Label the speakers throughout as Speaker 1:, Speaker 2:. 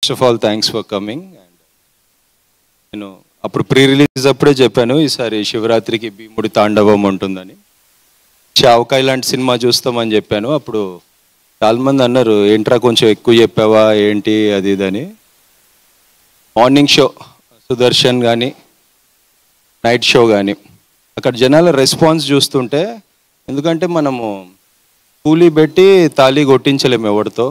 Speaker 1: First of all thanks for coming. And నేను అప్పుడు pre release అప్పుడే చెప్పాను ఈసారి శివరాత్రికి భీముడి తాండవం ఉంటుందని. చావకాయ లాంటి సినిమా చూస్తామని చెప్పాను. అప్పుడు చాలామంది అన్నారు ఏంట్రా కొంచెం ఎక్కువ చెప్పావా ఏంటి అది ఇదని. మార్నింగ్ షో సుదర్శన్ కానీ నైట్ షో కానీ అక్కడ జనాల రెస్పాన్స్ చూస్తుంటే, ఎందుకంటే మనము కూలీ పెట్టి తాళి కొట్టించలేము, ఎవరితో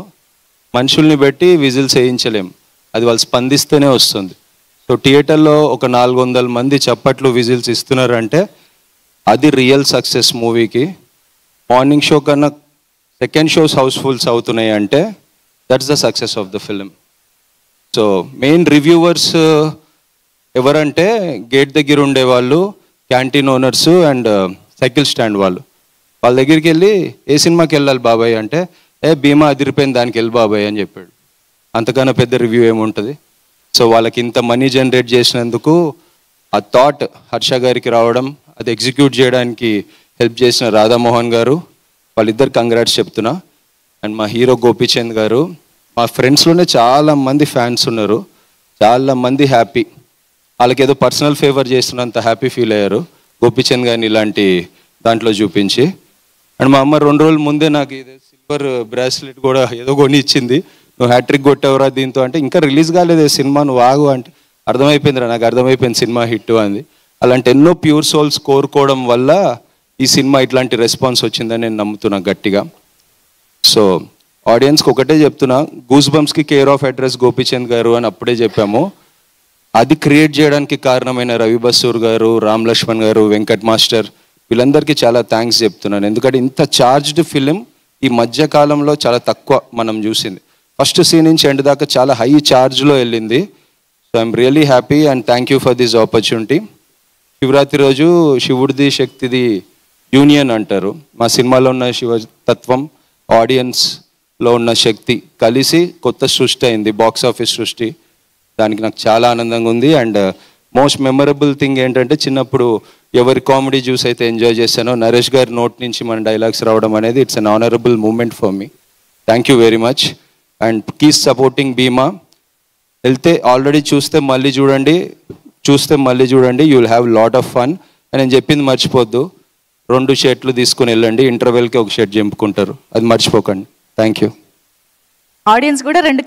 Speaker 1: మనుషుల్ని పెట్టి విజిల్స్ వేయించలేం, అది వాళ్ళు స్పందిస్తేనే వస్తుంది. సో థియేటర్లో ఒక 400 మంది చప్పట్లు విజిల్స్ ఇస్తున్నారంటే అది రియల్ సక్సెస్ మూవీకి. మార్నింగ్ షో కన్నా సెకండ్ షోస్ హౌస్ఫుల్స్ అవుతున్నాయి అంటే that's the success of the film. So main reviewers ఎవరంటే గేట్ దగ్గర ఉండేవాళ్ళు, canteen owners and cycle stand వాళ్ళు. వాళ్ళ దగ్గరికి వెళ్ళి ఏ సినిమాకి వెళ్ళాలి బాబాయ్ అంటే భీమా అదిరిపోయింది దానికి వెళ్ళి బాబాయ్ అని చెప్పాడు. అంతకన్నా పెద్ద రివ్యూ ఏముంటుంది. సో వాళ్ళకి ఇంత మనీ జనరేట్ చేసినందుకు ఆ థాట్ హర్ష గారికి రావడం, అది ఎగ్జిక్యూట్ చేయడానికి హెల్ప్ చేసిన రాధామోహన్ గారు, వాళ్ళిద్దరు కంగ్రాట్స్ చెప్తున్నా. అండ్ మా హీరో గోపీచంద్ గారు, మా ఫ్రెండ్స్లోనే చాలామంది ఫ్యాన్స్ ఉన్నారు, చాలామంది హ్యాపీ, వాళ్ళకి ఏదో పర్సనల్ ఫేవర్ చేస్తున్నంత హ్యాపీ ఫీల్ అయ్యారు గోపీచంద్ గారిని ఇలాంటి దాంట్లో చూపించి. అండ్ మా అమ్మ 2 రోజుల ముందే నాకు ఇది సిల్వర్ బ్రాస్లెట్ కూడా ఏదో కొని ఇచ్చింది, నువ్వు హ్యాట్రిక్ కొట్టావురా దీంతో అంటే. ఇంకా రిలీజ్ కాలేదు సినిమా, నువ్వు ఆగు అంటే అర్థమైపోయిందిరా నాకు, అర్థమైపోయింది సినిమా హిట్ అంది. అలాంటి ఎన్నో ప్యూర్ సోల్స్ కోరుకోవడం వల్ల ఈ సినిమా ఇట్లాంటి రెస్పాన్స్ వచ్చిందని నేను నమ్ముతున్నా గట్టిగా. సో ఆడియన్స్కి ఒకటే చెప్తున్నా, గూస్ బంప్స్కి కేర్ ఆఫ్ అడ్రస్ గోపీచంద్ గారు అని అప్పుడే చెప్పాము. అది క్రియేట్ చేయడానికి కారణమైన రవి బస్సూర్ గారు, రామ్ లక్ష్మణ్ గారు, వెంకట్ మాస్టర్, వీళ్ళందరికీ చాలా థ్యాంక్స్ చెప్తున్నాను. ఎందుకంటే ఇంత చార్జ్డ్ ఫిలిం ఈ మధ్యకాలంలో చాలా తక్కువ మనం చూసింది. ఫస్ట్ సీన్ నుంచి ఎండ్ దాకా చాలా హై చార్జ్లో వెళ్ళింది. So I'm really happy and thank you for this opportunity. Shivaratri రోజు శివుడిది శక్తిది యూనియన్ అంటారు. మా సినిమాలో ఉన్న శివతత్వం, ఆడియన్స్లో ఉన్న శక్తి కలిసి కొత్త సృష్టి అయింది, బాక్స్ ఆఫీస్ సృష్టి. దానికి నాకు చాలా ఆనందంగా ఉంది. అండ్ మోస్ట్ మెమరబుల్ థింగ్ ఏంటంటే, చిన్నప్పుడు ఎవరి కామెడీ చూసి అయితే ఎంజాయ్ చేశానో నరేష్ గారి నోట్ నుంచి మన డైలాగ్స్ రావడం అనేది it's an honourable moment for me. Thank you very much and keep supporting Bhima. వెళ్తే ఆల్రెడీ చూస్తే మళ్ళీ చూడండి, you will have lot of fun. అని నేను చెప్పింది మర్చిపోద్దు, 2 షర్ట్లు తీసుకుని వెళ్ళండి, ఇంటర్వెల్కి ఒక షర్ట్ చింపుకుంటారు, అది మర్చిపోకండి. Thank you.
Speaker 2: ఆడియన్స్ కూడా 2